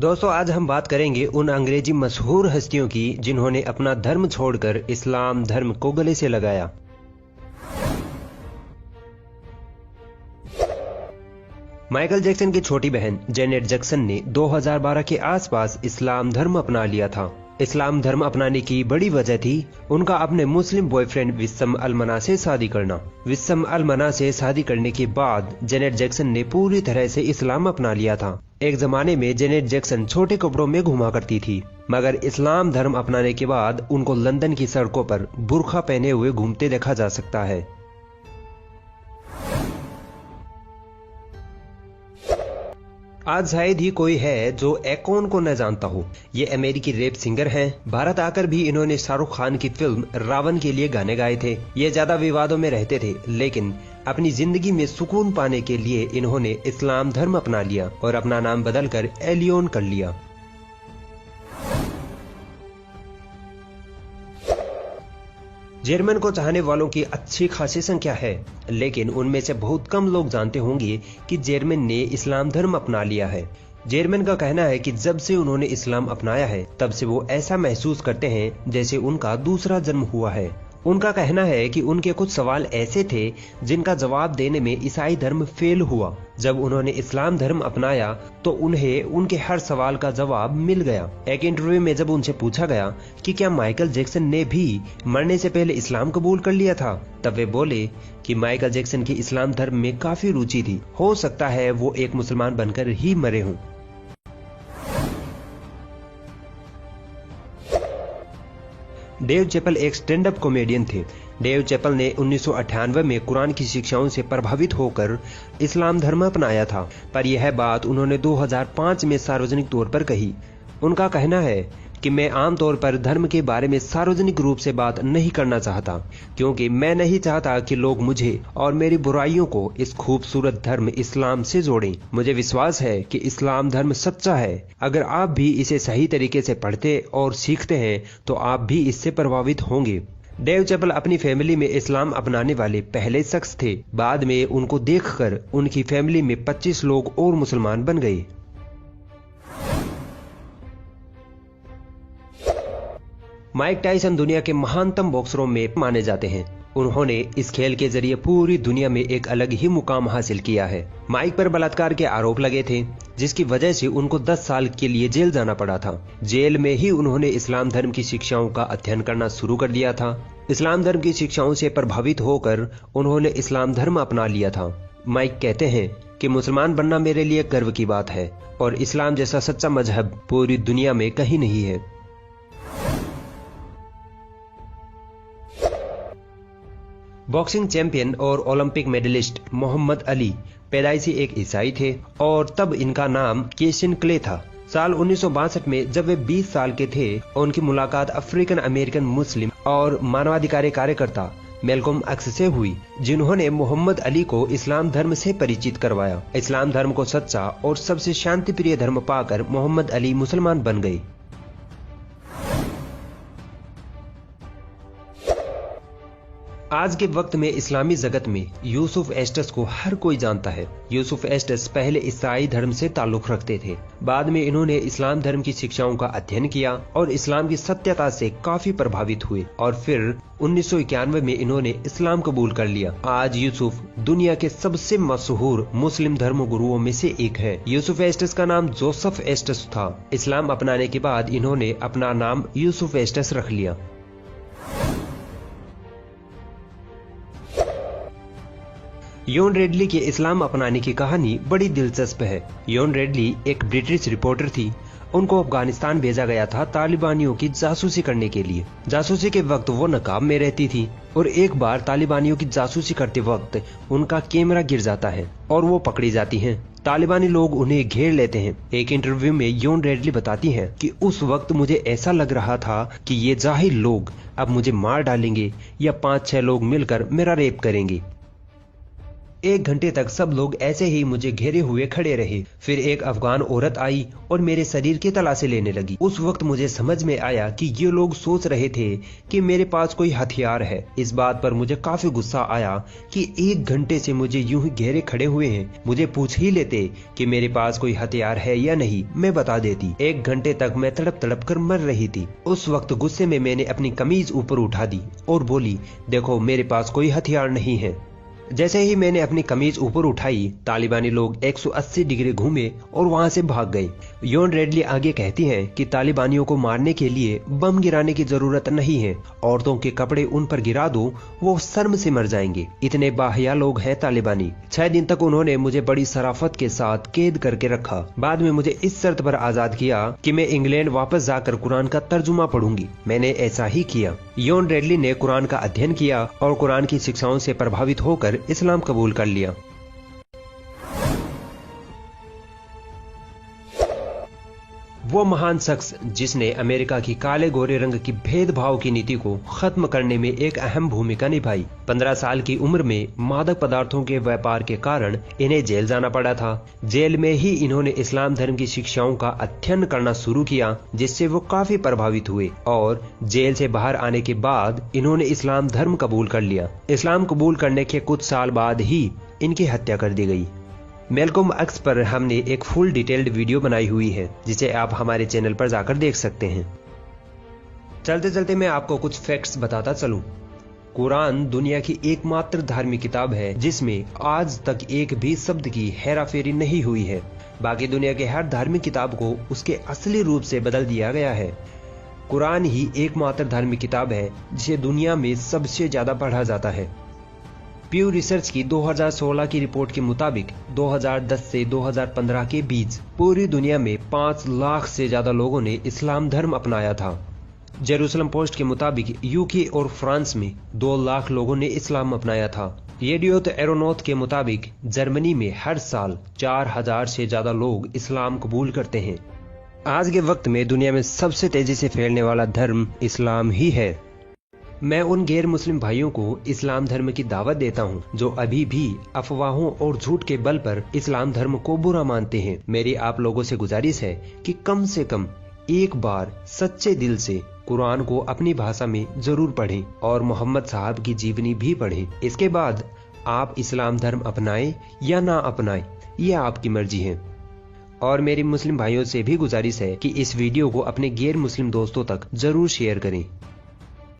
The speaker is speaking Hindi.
दोस्तों, आज हम बात करेंगे उन अंग्रेजी मशहूर हस्तियों की जिन्होंने अपना धर्म छोड़कर इस्लाम धर्म को गले से लगाया। माइकल जैक्सन की छोटी बहन जेनेट जैक्सन ने 2012 के आसपास इस्लाम धर्म अपना लिया था। इस्लाम धर्म अपनाने की बड़ी वजह थी उनका अपने मुस्लिम बॉयफ्रेंड विस्सम अल-मना से शादी करना। विस्सम अल-मना से शादी करने के बाद जेनेट जैक्सन ने पूरी तरह से इस्लाम अपना लिया था। एक जमाने में जेनेट जैक्सन छोटे कपड़ों में घुमा करती थी, मगर इस्लाम धर्म अपनाने के बाद उनको लंदन की सड़कों पर बुर्का पहने हुए घूमते देखा जा सकता है। आज शायद ही कोई है जो एकॉन को न जानता हो। ये अमेरिकी रैप सिंगर हैं। भारत आकर भी इन्होंने शाहरुख खान की फिल्म रावण के लिए गाने गाए थे। ये ज्यादा विवादों में रहते थे, लेकिन अपनी जिंदगी में सुकून पाने के लिए इन्होंने इस्लाम धर्म अपना लिया और अपना नाम बदलकर एलियोन कर लिया। जर्मन को चाहने वालों की अच्छी खासी संख्या है, लेकिन उनमें से बहुत कम लोग जानते होंगे कि जर्मन ने इस्लाम धर्म अपना लिया है। जर्मन का कहना है कि जब से उन्होंने इस्लाम अपनाया है तब से वो ऐसा महसूस करते हैं जैसे उनका दूसरा जन्म हुआ है। उनका कहना है कि उनके कुछ सवाल ऐसे थे जिनका जवाब देने में ईसाई धर्म फेल हुआ। जब उन्होंने इस्लाम धर्म अपनाया तो उन्हें उनके हर सवाल का जवाब मिल गया। एक इंटरव्यू में जब उनसे पूछा गया कि क्या माइकल जैक्सन ने भी मरने से पहले इस्लाम कबूल कर लिया था, तब वे बोले कि माइकल जैक्सन की इस्लाम धर्म में काफी रुचि थी, हो सकता है वो एक मुसलमान बनकर ही मरे हों। डेव चैपल एक स्टैंड अप कॉमेडियन थे। डेव चैपल ने 1998 में कुरान की शिक्षाओं से प्रभावित होकर इस्लाम धर्म अपनाया था, पर यह बात उन्होंने 2005 में सार्वजनिक तौर पर कही। उनका कहना है कि मैं आमतौर पर धर्म के बारे में सार्वजनिक रूप से बात नहीं करना चाहता, क्योंकि मैं नहीं चाहता कि लोग मुझे और मेरी बुराइयों को इस खूबसूरत धर्म इस्लाम से जोड़ें। मुझे विश्वास है कि इस्लाम धर्म सच्चा है। अगर आप भी इसे सही तरीके से पढ़ते और सीखते हैं तो आप भी इससे प्रभावित होंगे। डेव चैपल अपनी फैमिली में इस्लाम अपनाने वाले पहले शख्स थे। बाद में उनको देखकर उनकी फैमिली में 25 लोग और मुसलमान बन गए। माइक टायसन दुनिया के महानतम बॉक्सरों में माने जाते हैं। उन्होंने इस खेल के जरिए पूरी दुनिया में एक अलग ही मुकाम हासिल किया है। माइक पर बलात्कार के आरोप लगे थे, जिसकी वजह से उनको 10 साल के लिए जेल जाना पड़ा था। जेल में ही उन्होंने इस्लाम धर्म की शिक्षाओं का अध्ययन करना शुरू कर दिया था। इस्लाम धर्म की शिक्षाओं से प्रभावित होकर उन्होंने इस्लाम धर्म अपना लिया था। माइक कहते हैं कि मुसलमान बनना मेरे लिए गर्व की बात है और इस्लाम जैसा सच्चा मजहब पूरी दुनिया में कहीं नहीं है। बॉक्सिंग चैंपियन और ओलंपिक मेडलिस्ट मोहम्मद अली पैदाइशी एक ईसाई थे और तब इनका नाम केशिन क्ले था। साल 1962 में जब वे 20 साल के थे, उनकी मुलाकात अफ्रीकन अमेरिकन मुस्लिम और मानवाधिकार कार्यकर्ता मैल्कम एक्स से हुई, जिन्होंने मोहम्मद अली को इस्लाम धर्म से परिचित करवाया। इस्लाम धर्म को सच्चा और सबसे शांति प्रिय धर्म पाकर मोहम्मद अली मुसलमान बन गए। आज के वक्त में इस्लामी जगत में यूसुफ एस्टेस को हर कोई जानता है। यूसुफ एस्टेस पहले ईसाई धर्म से ताल्लुक रखते थे। बाद में इन्होंने इस्लाम धर्म की शिक्षाओं का अध्ययन किया और इस्लाम की सत्यता से काफी प्रभावित हुए और फिर 1991 में इन्होंने इस्लाम कबूल कर लिया। आज यूसुफ दुनिया के सबसे मशहूर मुस्लिम धर्म गुरुओं में से एक है। यूसुफ एस्टेस का नाम जोसेफ एस्टेस था। इस्लाम अपनाने के बाद इन्होंने अपना नाम यूसुफ एस्टेस रख लिया। योन रेडली के इस्लाम अपनाने की कहानी बड़ी दिलचस्प है। योन रेडली एक ब्रिटिश रिपोर्टर थी। उनको अफगानिस्तान भेजा गया था तालिबानियों की जासूसी करने के लिए। जासूसी के वक्त वो नकाब में रहती थी और एक बार तालिबानियों की जासूसी करते वक्त उनका कैमरा गिर जाता है और वो पकड़ी जाती हैं। तालिबानी लोग उन्हें घेर लेते हैं। एक इंटरव्यू में योन रेडली बताती हैं कि उस वक्त मुझे ऐसा लग रहा था कि ये जाहिल लोग अब मुझे मार डालेंगे या 5-6 लोग मिलकर मेरा रेप करेंगे। 1 घंटे तक सब लोग ऐसे ही मुझे घेरे हुए खड़े रहे। फिर एक अफगान औरत आई और मेरे शरीर की तलाशी लेने लगी। उस वक्त मुझे समझ में आया कि ये लोग सोच रहे थे कि मेरे पास कोई हथियार है। इस बात पर मुझे काफी गुस्सा आया कि 1 घंटे से मुझे यूं ही घेरे खड़े हुए हैं। मुझे पूछ ही लेते कि मेरे पास कोई हथियार है या नहीं, मैं बता देती। 1 घंटे तक मैं तड़प तड़प कर मर रही थी। उस वक्त गुस्से में मैंने अपनी कमीज ऊपर उठा दी और बोली, देखो मेरे पास कोई हथियार नहीं है। जैसे ही मैंने अपनी कमीज ऊपर उठाई, तालिबानी लोग 180 डिग्री घूमे और वहां से भाग गए। योन रेडली आगे कहती हैं कि तालिबानियों को मारने के लिए बम गिराने की जरूरत नहीं है। औरतों के कपड़े उन पर गिरा दो, वो शर्म से मर जाएंगे। इतने बाहिया लोग हैं तालिबानी। 6 दिन तक उन्होंने मुझे बड़ी शराफत के साथ कैद करके रखा। बाद में मुझे इस शर्त पर आजाद किया कि मैं इंग्लैंड वापस जाकर कुरान का तर्जुमा पढ़ूंगी। मैंने ऐसा ही किया। योन रेडली ने कुरान का अध्ययन किया और कुरान की शिक्षाओं से प्रभावित होकर इस्लाम कबूल कर लिया। वो महान शख्स जिसने अमेरिका की काले गोरे रंग की भेदभाव की नीति को खत्म करने में एक अहम भूमिका निभाई। 15 साल की उम्र में मादक पदार्थों के व्यापार के कारण इन्हें जेल जाना पड़ा था। जेल में ही इन्होंने इस्लाम धर्म की शिक्षाओं का अध्ययन करना शुरू किया, जिससे वो काफी प्रभावित हुए और जेल से बाहर आने के बाद इन्होंने इस्लाम धर्म कबूल कर लिया। इस्लाम कबूल करने के कुछ साल बाद ही इनकी हत्या कर दी गई। मैल्कम एक्स पर हमने एक फुल डिटेल्ड वीडियो बनाई हुई है, जिसे आप हमारे चैनल पर जाकर देख सकते हैं। चलते चलते मैं आपको कुछ फैक्ट्स बताता चलूं। कुरान दुनिया की एकमात्र धार्मिक किताब है जिसमें आज तक एक भी शब्द की हेराफेरी नहीं हुई है। बाकी दुनिया के हर धार्मिक किताब को उसके असली रूप से बदल दिया गया है। कुरान ही एकमात्र धार्मिक किताब है जिसे दुनिया में सबसे ज्यादा पढ़ा जाता है। प्यू रिसर्च की 2016 की रिपोर्ट के मुताबिक 2010 से 2015 के बीच पूरी दुनिया में 5 लाख से ज्यादा लोगों ने इस्लाम धर्म अपनाया था। जेरूसलम पोस्ट के मुताबिक यूके और फ्रांस में 2 लाख लोगों ने इस्लाम अपनाया था। येडियोत एरोनॉट के मुताबिक जर्मनी में हर साल 4000 से ज्यादा लोग इस्लाम कबूल करते हैं। आज के वक्त में दुनिया में सबसे तेजी से फैलने वाला धर्म इस्लाम ही है। मैं उन गैर मुस्लिम भाइयों को इस्लाम धर्म की दावत देता हूं जो अभी भी अफवाहों और झूठ के बल पर इस्लाम धर्म को बुरा मानते हैं। मेरी आप लोगों से गुजारिश है कि कम से कम एक बार सच्चे दिल से कुरान को अपनी भाषा में जरूर पढ़ें और मोहम्मद साहब की जीवनी भी पढ़ें। इसके बाद आप इस्लाम धर्म अपनाएं या ना अपनाएं, ये आपकी मर्जी है। और मेरी मुस्लिम भाइयों से भी गुजारिश है कि इस वीडियो को अपने गैर मुस्लिम दोस्तों तक जरूर शेयर करें।